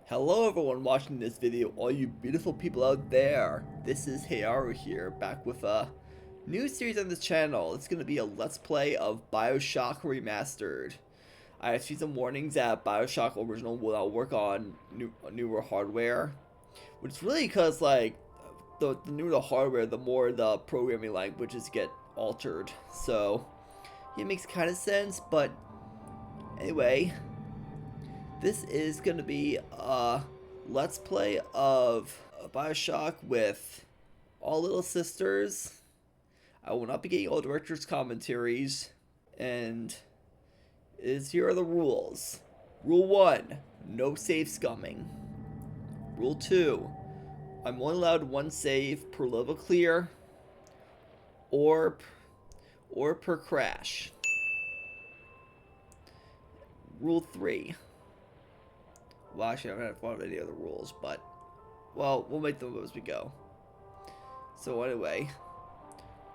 Hello everyone watching this video, all you beautiful people out there. This is Heyarutou here, back with a new series on this channel. It's going to be a Let's Play of Bioshock Remastered. I have seen some warnings that Bioshock Original will not work on newer hardware. Which is really because, like, the newer the hardware, the more the programming languages get altered. So, it makes kind of sense, but anyway. This is going to be a Let's Play of Bioshock with all little sisters. I will not be getting all director's commentaries. And here are the rules. Rule 1, no save scumming. Rule 2, I'm only allowed one save per level clear or per crash. Rule 3. Well, actually, I'm not going to follow any other rules, but, well, we'll make them up as we go. So, anyway,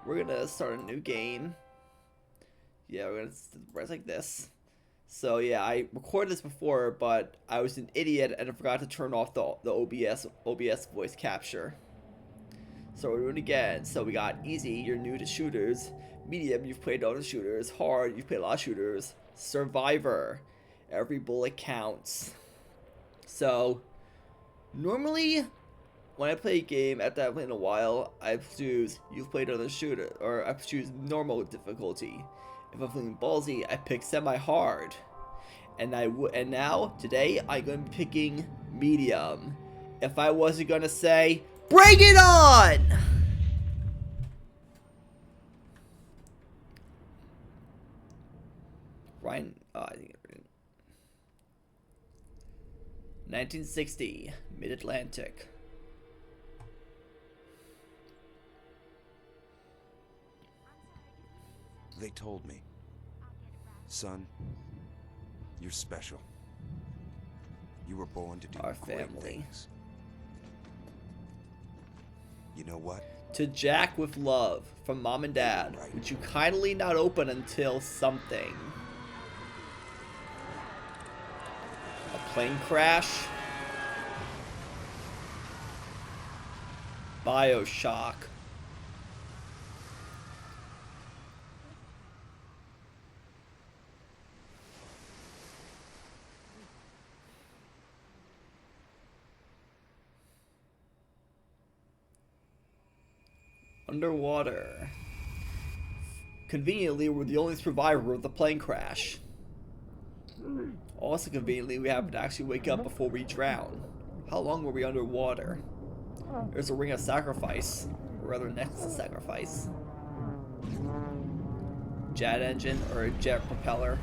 we're going to start a new game. Yeah, we're going to rest like this. So, yeah, I recorded this before, but I was an idiot and I forgot to turn off the OBS voice capture. So, we're doing it again. So, we got easy, you're new to shooters. Medium, you've played other shooters. Hard, you've played a lot of shooters. Survivor, every bullet counts. So, normally, when I play a game, after I've played in a while, I choose, you've played other shooter, or I choose normal difficulty. If I'm feeling ballsy, I pick semi-hard. And now, today, I'm going to be picking medium. If I wasn't going to say, bring it on! Ryan, I think 1960, Mid-Atlantic. They told me, son, you're special. You were born to do Our great family. things. You know what? To Jack with love, from Mom and Dad. Right. Would you kindly not open until something? A plane crash? Bioshock. Underwater. Conveniently, we're the only survivor of the plane crash. Also conveniently, we happen to actually wake up before we drown. How long were we underwater? There's a ring of sacrifice, or rather next to sacrifice. Jet engine, or a jet propeller.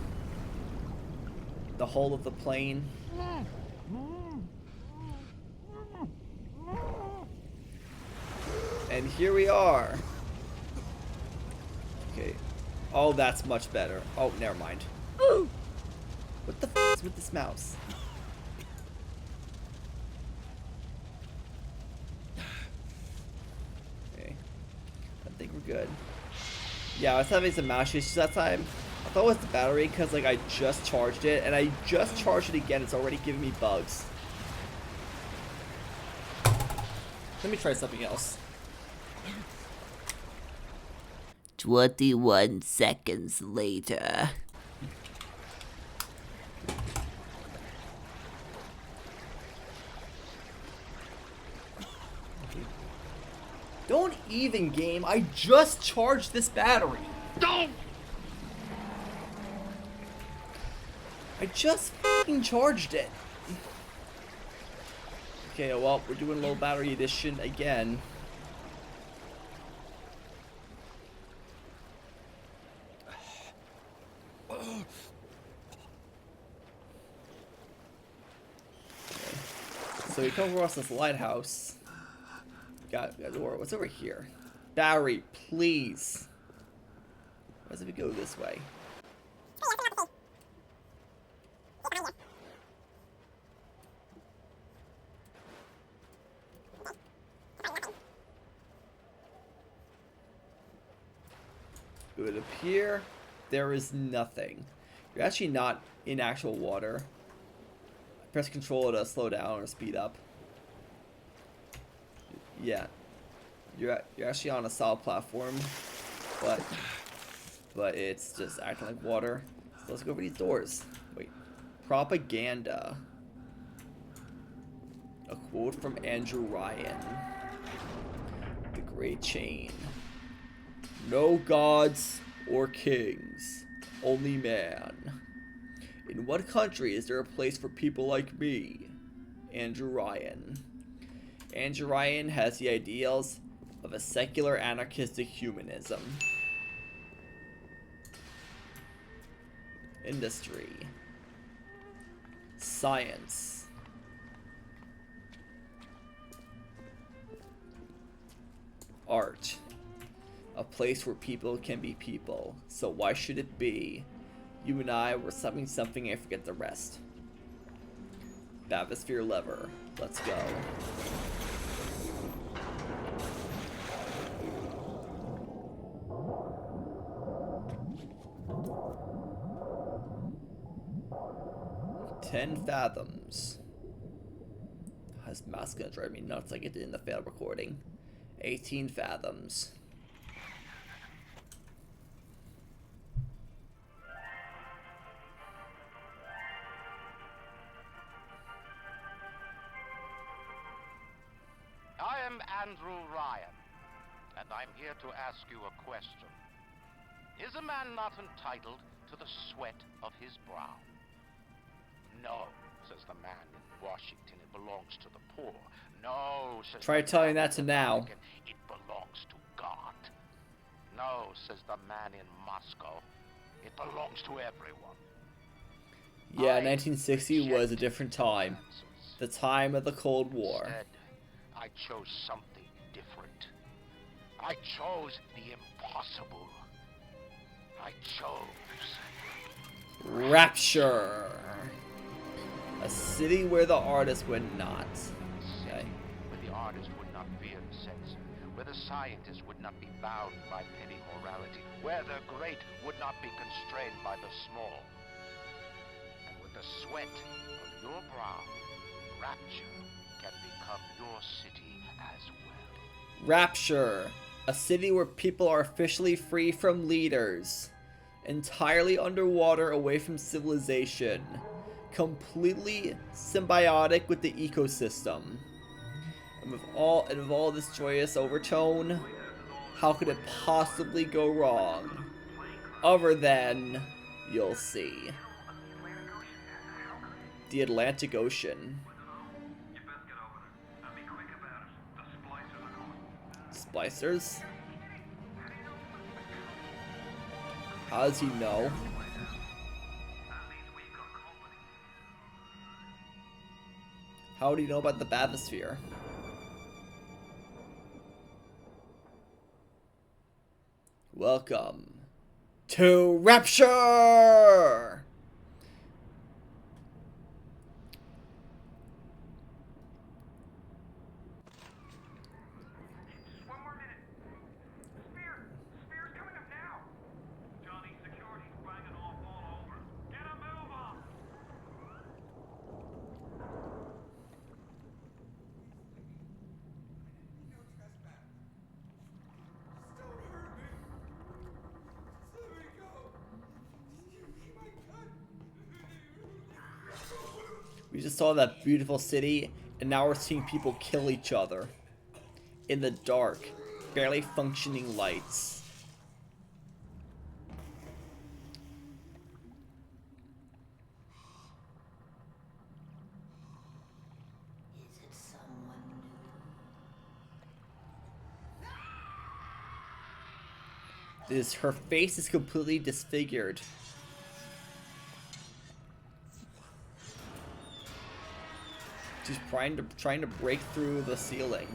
The hull of the plane. And here we are. Okay. Oh, that's much better. Oh, never mind. What the f is with this mouse? Okay. I think we're good. Yeah, I was having some mouse issues that time. I thought it was the battery because, like, I just charged it, and I just charged it again. It's already giving me bugs. Let me try something else. 21 seconds later. Don't even, game. I just charged this battery. Don't! I just fucking charged it. Okay, well, we're doing low battery edition again. So we come across this lighthouse. Got a door. What's over here? Barry, please. Why does it go this way? Good up here. There is nothing. You're actually not in actual water. Press control to slow down or speed up. Yeah. You're actually on a solid platform, but it's just acting like water. So let's go over these doors. Wait. Propaganda. A quote from Andrew Ryan. The Great Chain. No gods or kings, only man. In what country is there a place for people like me? Andrew Ryan. Andrew Ryan has the ideals of a secular anarchistic humanism. Industry. Science. Art. A place where people can be people. So why should it be? You and I were something and forget the rest. Bathysphere lever. Let's go. "10 fathoms. This mask gonna drive me nuts like it did in the failed recording. 18 fathoms. I am Andrew Ryan, and I'm here to ask you a question. Is a man not entitled to the sweat of his brow? No, says the man in Washington, it belongs to the poor. No, says Try the telling man that to in now. Vatican, it belongs to God. No, says the man in Moscow, it belongs to everyone. Yeah, I 1960 was a reject different your time. answers. The time of the Cold War. Instead, I chose something different. I chose the impossible. I chose Rapture. A city where the artist would not. Okay. where the artist would not fear the censor, where the scientist would not be bound by petty morality, where the great would not be constrained by the small. And with the sweat of your brow, rapture can become your city as well. Rapture. A city where people are officially free from leaders. Entirely underwater, away from civilization. Completely symbiotic with the ecosystem. And with all this joyous overtone, how could it possibly go wrong? Other than, you'll see. The Atlantic Ocean. Splicers? How does he know? How do you know about the bathysphere? Welcome to Rapture! One more minute. Spear's coming up now. Johnny, security's banging off all over. Get a move on. No trespass. Don't hurt me. Let me go. You be my gun. We just saw that beautiful city, and now we're seeing people kill each other. In the dark, barely functioning lights. Is it someone new? Her face is completely disfigured. She's trying to break through the ceiling.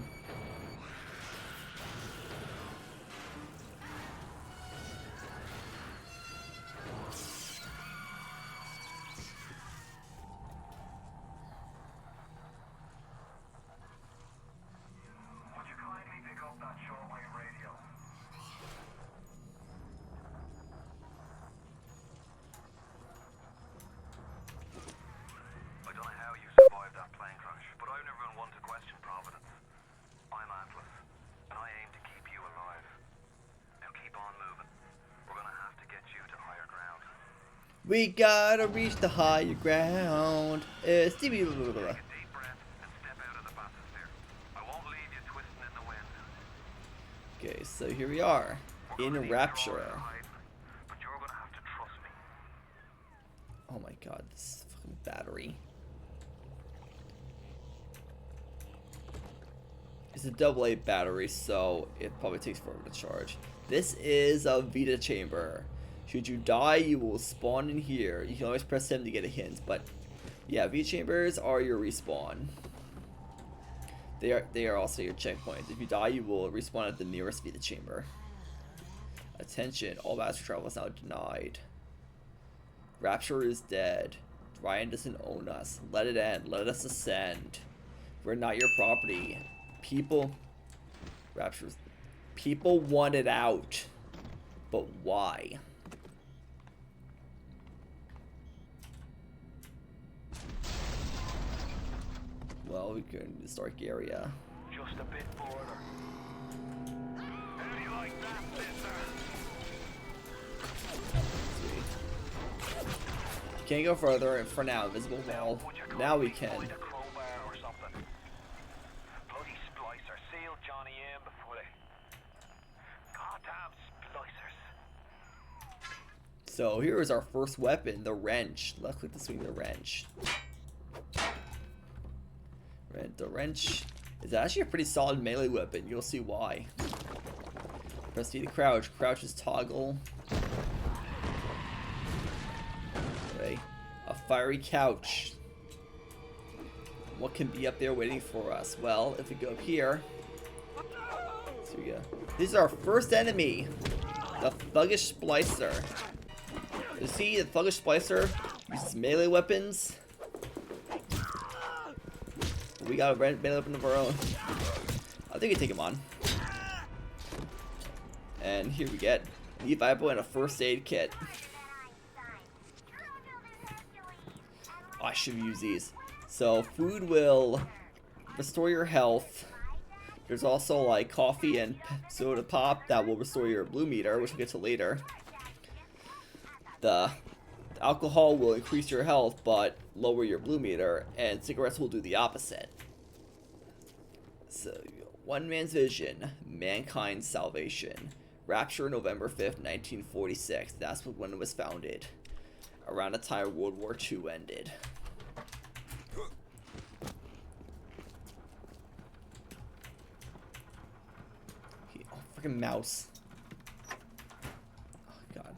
Would you kindly pick up that shortwave radio? I don't know how you We gotta reach the higher ground. Stevie. Blah, blah, blah, blah. Take a deep breath and step out of the bathysphere. I won't leave you twisting in the wind. Okay, so here we are We're gonna in need your Rapture. oil hiding, but you're gonna have to trust me. Oh my god, this fucking battery. It's a AA battery, so it probably takes forever to charge. This is a Vita chamber. Should you die, you will spawn in here. You can always press him to get a hint, but yeah, Vita chambers are your respawn. They are also your checkpoints. If you die, you will respawn at the nearest Vita chamber. Attention, all master travel is now denied. Rapture is dead. Ryan doesn't own us. Let it end. Let us ascend. We're not your property. People want it out. But why? Well, we go into this dark area. Just a bit border. How do you like that, mister? Can't go further, and for now, invisible wall. Would you Now we kindly can. find a crowbar or something? Bloody splicer sealed Johnny in before they... Goddamn splicers. So here is our first weapon, the wrench. Left click to swing the wrench. The wrench is actually a pretty solid melee weapon. You'll see why. Press D to crouch. Crouch is toggle. Okay. A fiery couch. What can be up there waiting for us? Well, if we go up here. So we go. This is our first enemy. The Thuggish Splicer. You see, the Thuggish Splicer uses melee weapons. We got a melee weapon of our own. I think we take him on. And here we get Levibo and a first aid kit. Oh, I should use these. So food will restore your health. There's also like coffee and soda pop that will restore your blue meter, which we'll get to later. The alcohol will increase your health but lower your blue meter, and cigarettes will do the opposite. So, One Man's Vision, Mankind's Salvation. Rapture, November 5th, 1946. That's when it was founded. Around the time World War II ended. Oh, freaking mouse. Oh, God.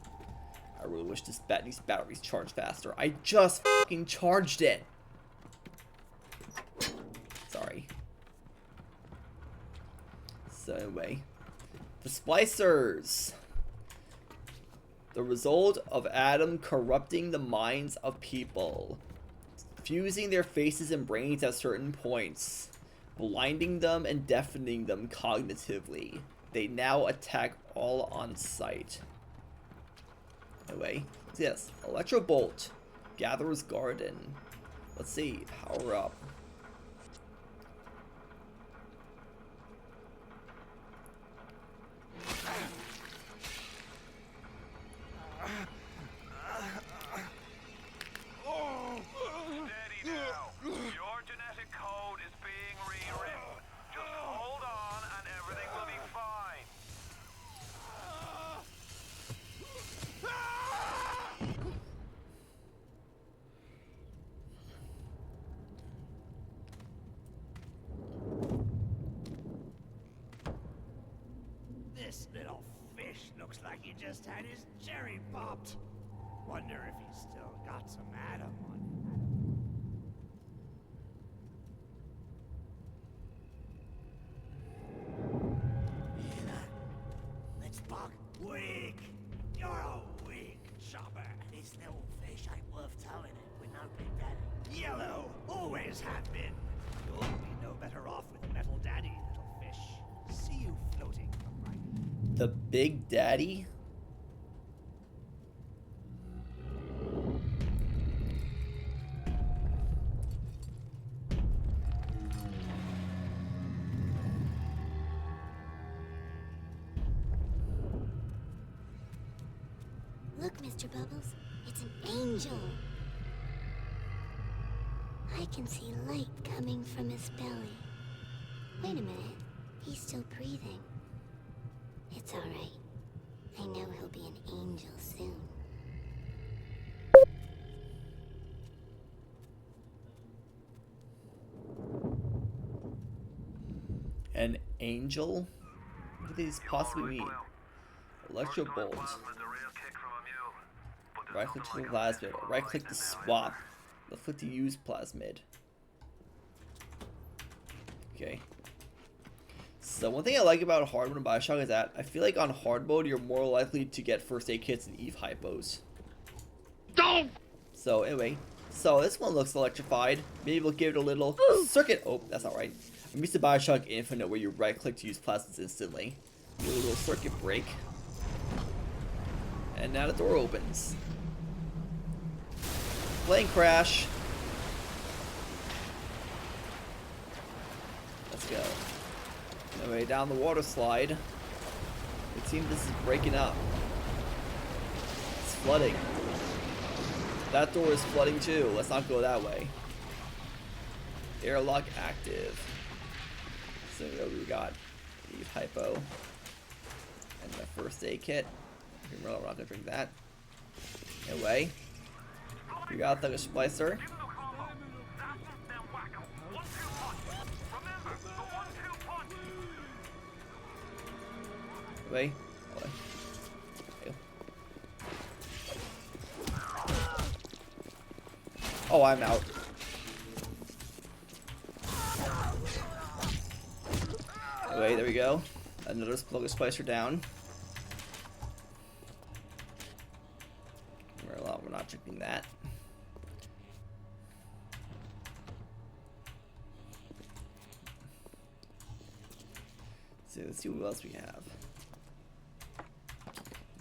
I really wish these batteries charge faster. I just fucking charged it! Sorry. So anyway, the splicers. The result of Adam corrupting the minds of people, fusing their faces and brains at certain points, blinding them and deafening them cognitively. They now attack all on sight. Anyway, yes, Electro Bolt, Gatherer's Garden. Let's see, power up. Steady now. Your genetic code is being rewritten. Just hold on and everything will be fine. This little fish looks like he just had his cherry popped. Wonder if he's still got some Adam on him. Let's bug. Weak! You're a weak shopper. This little fish ain't worth towing it with no big daddy. Yellow! Always have been. You'll be no better off with Metal Daddy, little fish. See you floating from right. The Big Daddy? Look, Mr. Bubbles, That's an angel. I can see light coming from his belly. Wait a minute. He's still breathing. It's alright. I know he'll be an angel soon. An angel? What do these possibly mean? Electro bolt. Plasma's a real kick from a mule, but there's Right click to the plasmid. Right click to swap. Left click to use plasmid. Okay. So one thing I like about hard mode in Bioshock is that I feel like on hard mode you're more likely to get first aid kits and Eve hypos. So anyway, so this one looks electrified. Maybe we'll give it a little circuit. Oh, that's not right. I'm used to Bioshock Infinite where you right click to use plasmids instantly. Do a little circuit break. And now the door opens. Plane crash. Let's go. Anyway, down the water slide. It seems this is breaking up. It's flooding. That door is flooding too. Let's not go that way. Airlock active. So we got the hypo and the first aid kit. Remember, we're not gonna drink that. Anyway, we got the splicer. Anyway, oh, I'm out. Anyway, there we go. Another plug splicer down. We're not drinking that. So let's see what else we have.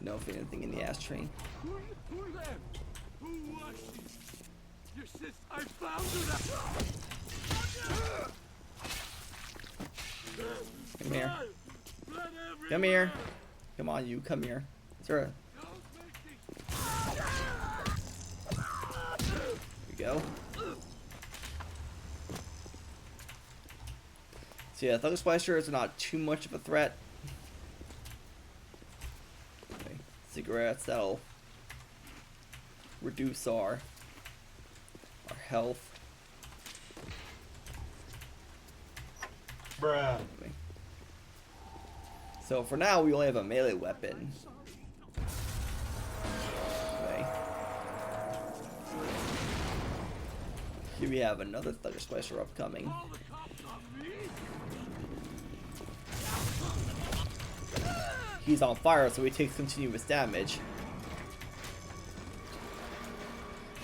No anything in the ashtray. Who was she? Your sis, I found her. Come here. Come here. Come on, you. Come here. Sir. There we go. So yeah, thug splicers are not too much of a threat. Okay. Cigarettes, that'll reduce our health. Bruh. Okay. So for now, we only have a melee weapon. Okay. Here we have another thug splicer upcoming. He's on fire, so he takes continuous damage.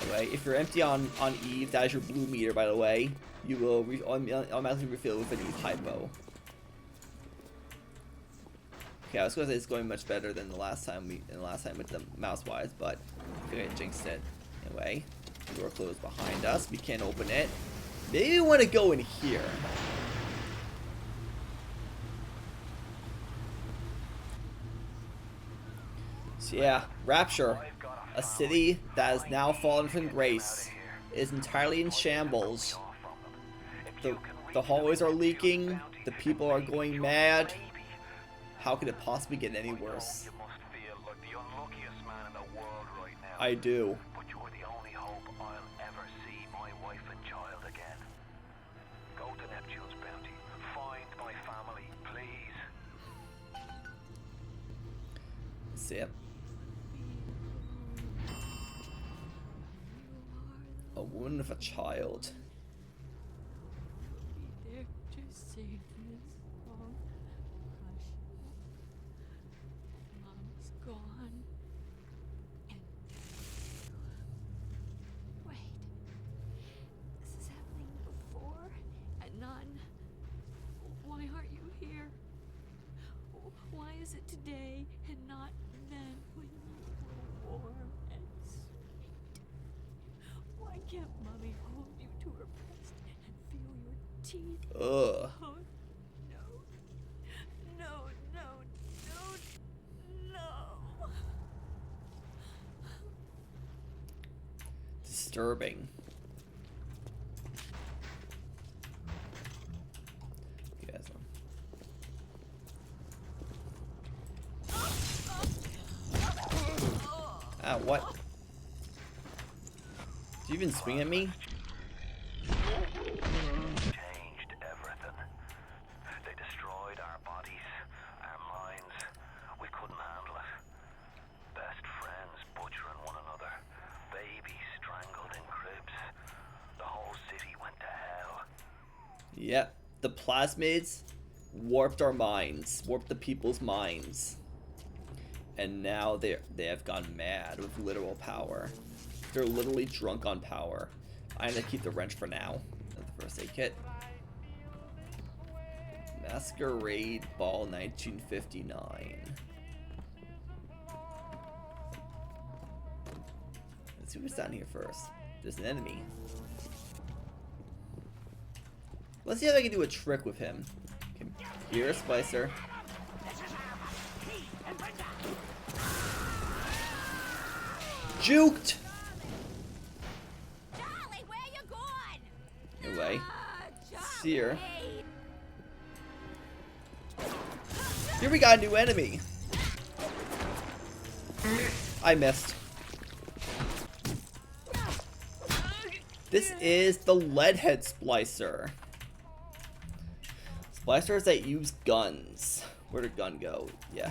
Anyway, if you're empty on Eve, that is your blue meter, by the way. You will automatically refill with an Eve hypo. Okay, I was gonna say it's going much better than the last time with the mouse wise, but I think I jinxed it. Anyway, door closed behind us. We can't open it. Maybe we want to go in here. So yeah, Rapture, a city that has now fallen from grace, is entirely in shambles. The hallways are leaking. The people are going mad. How could it possibly get any worse? You must feel like the unluckiest man in the world right now. I do. But you're the only hope I'll ever see my wife and child again. Go to Neptune's bounty. Find my family, please. See it. A woman with a child. Be there to save this long hush. Mom's gone. And wait. This is happening before and none. Why aren't you here? Why is it today and not then when you were warm and sweet? Why can't Mommy hold you to her breast and feel your teeth? Ugh. Oh, no. No, no, no, no. disturbing. Yes. Ah, what? Did you even swing at me? Changed everything. They destroyed our bodies, our minds. We couldn't handle it. Best friends butchering one another. Babies strangled in cribs. The whole city went to hell. Yep. The plasmids warped our minds. Warped the people's minds. And now they have gone mad with literal power. They're literally drunk on power. I'm gonna keep the wrench for now. That's the first aid kit. Masquerade Ball 1959. Let's see what's down here first. There's an enemy. Let's see if I can do a trick with him. Okay, here, Spicer. Juked! Charlie, where you going? Away. Seer. Here we got a new enemy. I missed. This is the Leadhead Splicer. Splicers that use guns. Where'd a gun go? Yeah.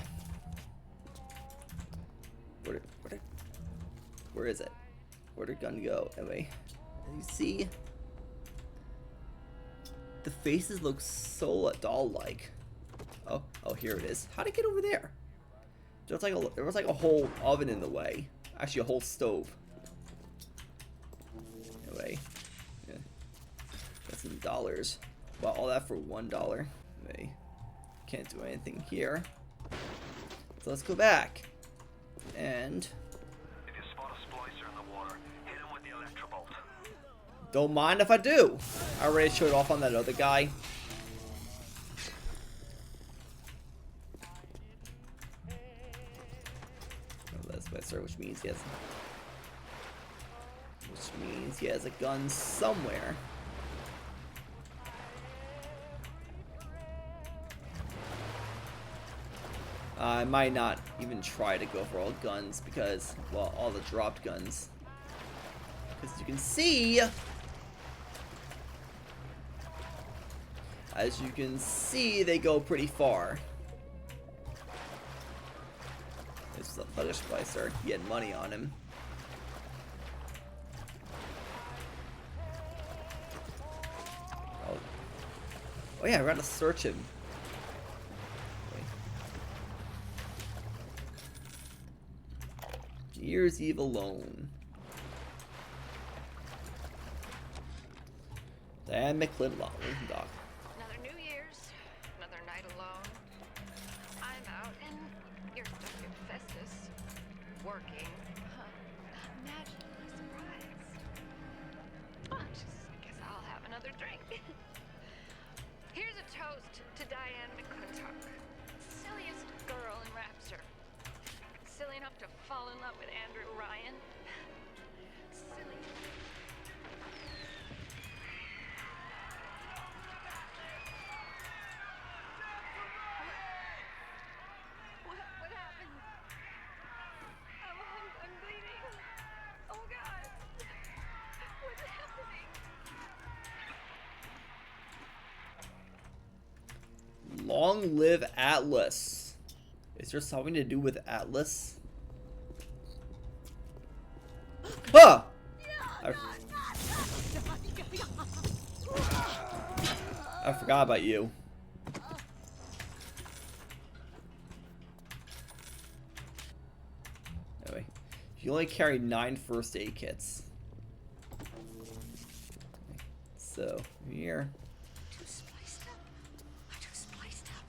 Where is it? Where'd a gun go? Anyway, you see, the faces look so doll-like. Oh, here it is. How'd it get over there? There was like a whole oven in the way. Actually, a whole stove. Anyway, yeah. That's in dollars. Wow, all that for $1. Anyway, can't do anything here. So let's go back. And If you spot a splicer in the water, hit him with the electrobolt. don't mind if I do. I already showed off on that other guy. Oh, that's Spencer, which means he has a gun somewhere. I might not even try to go for all guns because, well, all the dropped guns. As you can see, they go pretty far. This is a Thuggish Splicer. He had money on him. Oh yeah, we're gonna search him. New Year's Eve alone. Diane McClintock. Another New Year's, another night alone. I'm out and you're stuck in Festus. Working. Huh. Imagine my surprise. I guess I'll have another drink. Here's a toast to Diane McClintock. Silliest girl in Rapture. Silly enough to fall in love with Andrew Ryan. Silly. What happened? I'm bleeding. Oh God. What's happening? Long live Atlas. Is there something to do with Atlas? Huh! I forgot about you. Anyway, you only carry 9 first aid kits. So, here. Too spliced up. I'm too spliced up.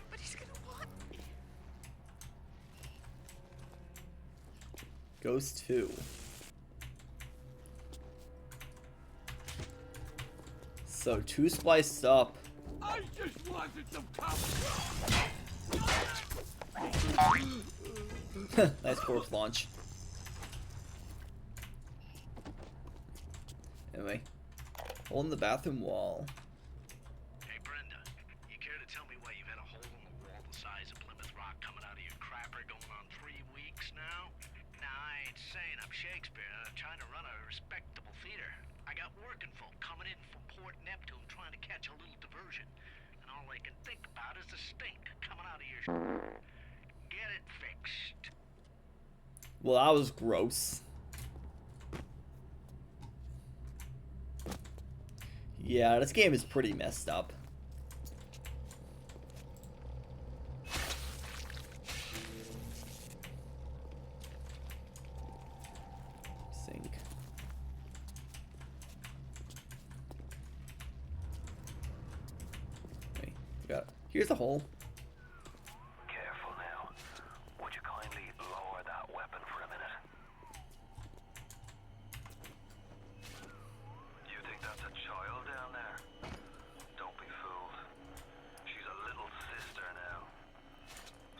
Nobody's gonna want me. Ghost 2. So, 2 spliced up. I just wanted some Nice corpse launch. Anyway, hole in the bathroom wall. Hey, Brenda, you care to tell me why you've had a hole in the wall the size of Plymouth Rock coming out of your crapper going on 3 weeks now? Nah, I ain't saying I'm Shakespeare. I'm trying to run a respectable theater. I got working folk coming in from Port Neptune trying to catch a little diversion. And all I can think about is the stink coming out of your Get it fixed. Well, that was gross. Yeah, this game is pretty messed up. Sink. Wait, we got. Here's the hole. Careful now. Would you kindly lower that weapon for a minute? You think that's a child down there? Don't be fooled. She's a little sister now.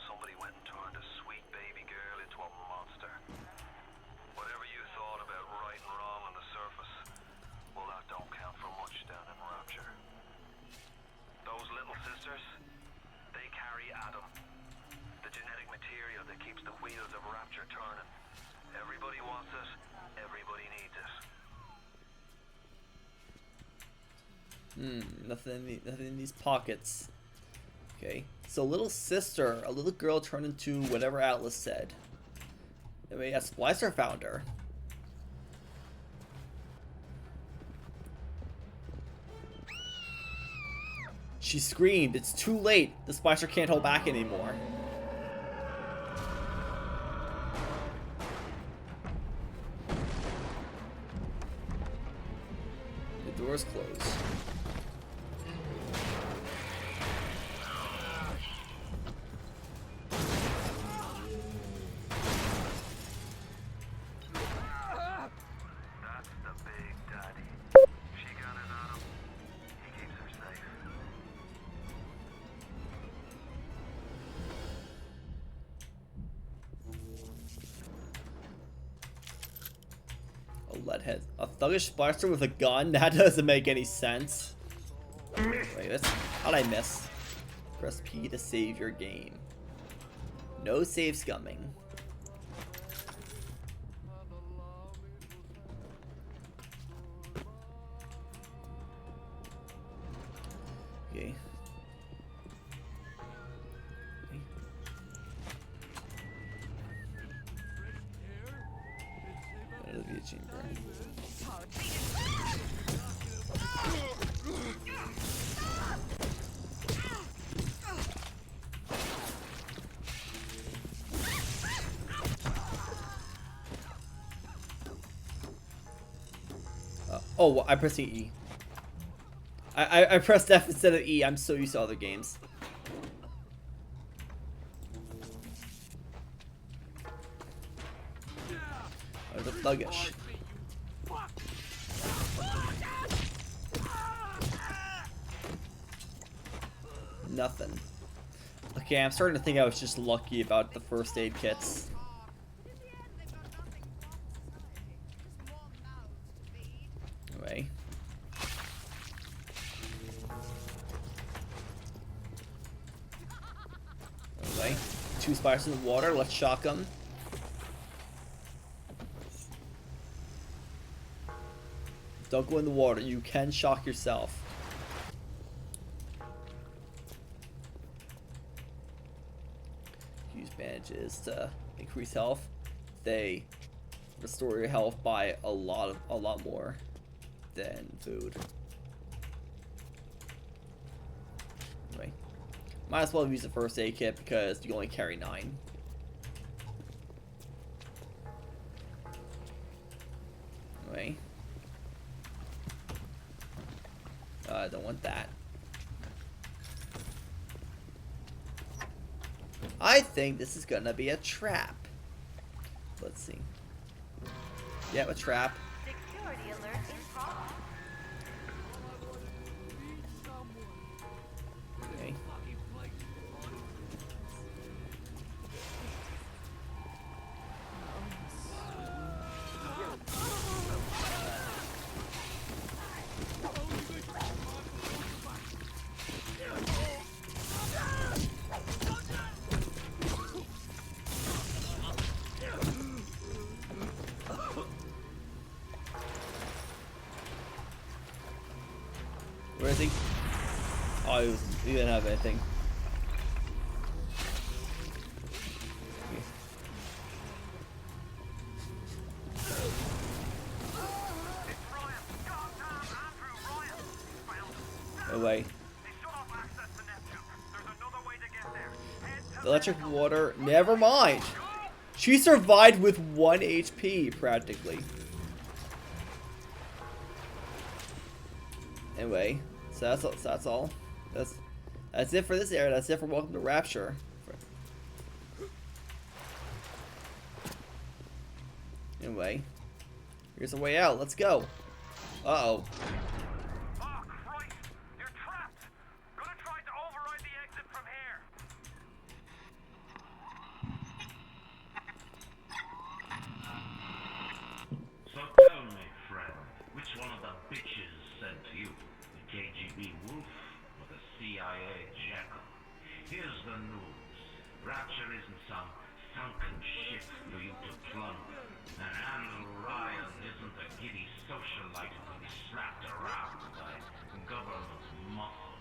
Somebody went and turned a sweet baby girl into a monster. Whatever you thought about right and wrong on the surface, well, that don't count for much down in Rapture. Those little sisters, they carry Adam, the genetic material that keeps the wheels of Rapture turning. Everybody wants it, everybody needs it. Nothing in these pockets. Okay, so little sister, a little girl turned into whatever Atlas said. Anyway, a Splicer found her. She screamed, "It's too late! The Splicer can't hold back anymore." The door's closed. That's the big daddy. She got it on him. He keeps her safe. A leadhead. A thuggish Splicer with a gun? That doesn't make any sense. Wait, that's... How'd I miss? Press P to save your game. No save scumming. Okay. Olivia chamber. Oh, I pressed E. I pressed F instead of E. I'm so used to other games. Oh, the thuggish. Nothing. Okay, I'm starting to think I was just lucky about the first aid kits. Anyway. Anyway. 2 spiders in the water, let's shock them. Don't go in the water, you can shock yourself. Use bandages to increase health. They restore your health by a lot more than food. Anyway, might as well use the first aid kit because you only carry 9. Anyway, I don't want that. I think this is gonna be a trap. Let's see. Yeah, a trap. Security alert in progress. Okay. Where is he? Oh, he didn't have anything. No way. Electric water. Never mind. She survived with 1 HP practically. Anyway, so that's all. That's it for this area. That's it for Welcome to Rapture. Anyway, here's a way out. Let's go. Uh-oh. Oh, Christ! You're trapped! Gonna try to override the exit from here! So tell me, friend, which one of the bitches sent you? The KGB wolf or the CIA jackal? Here's the news. Rapture isn't some sunken ship for you to plunder. And Andrew Ryan isn't a giddy socialite who can be slapped around by government muscle.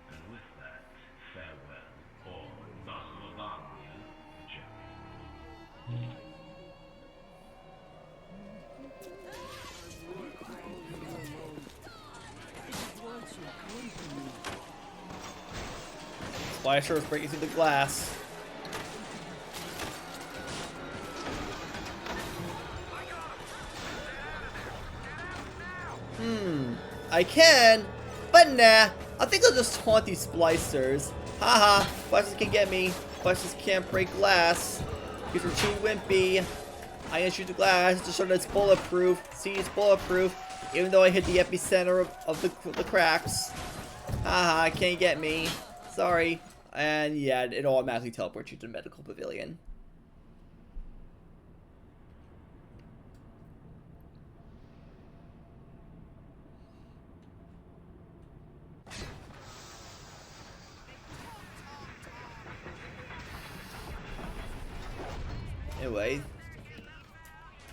And with that, farewell, or до свидания, Jack. Splasher is breaking through the glass. I can, but nah. I think I'll just taunt these splicers. Haha, splicers can get me. Splicers can't break glass. These are too wimpy. I'm gonna shoot the glass to show that it's bulletproof. See, it's bulletproof. Even though I hit the epicenter of the cracks. Haha, can't get me. Sorry. And yeah, it automatically teleports you to the medical pavilion. Anyway.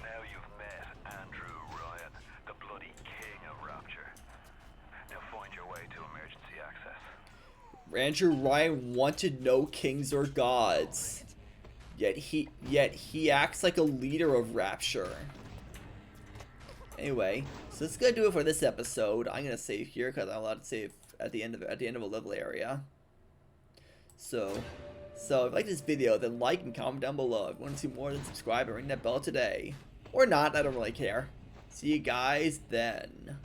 Now you've met Andrew Ryan, the bloody king of Rapture. Now find your way to emergency access. Andrew Ryan wanted no kings or gods. Yet he acts like a leader of Rapture. Anyway, so that's gonna do it for this episode. I'm gonna save here because I'm allowed to save at the end of a level area. So if you like this video, then like and comment down below. If you want to see more, then subscribe and ring that bell today. Or not, I don't really care. See you guys then.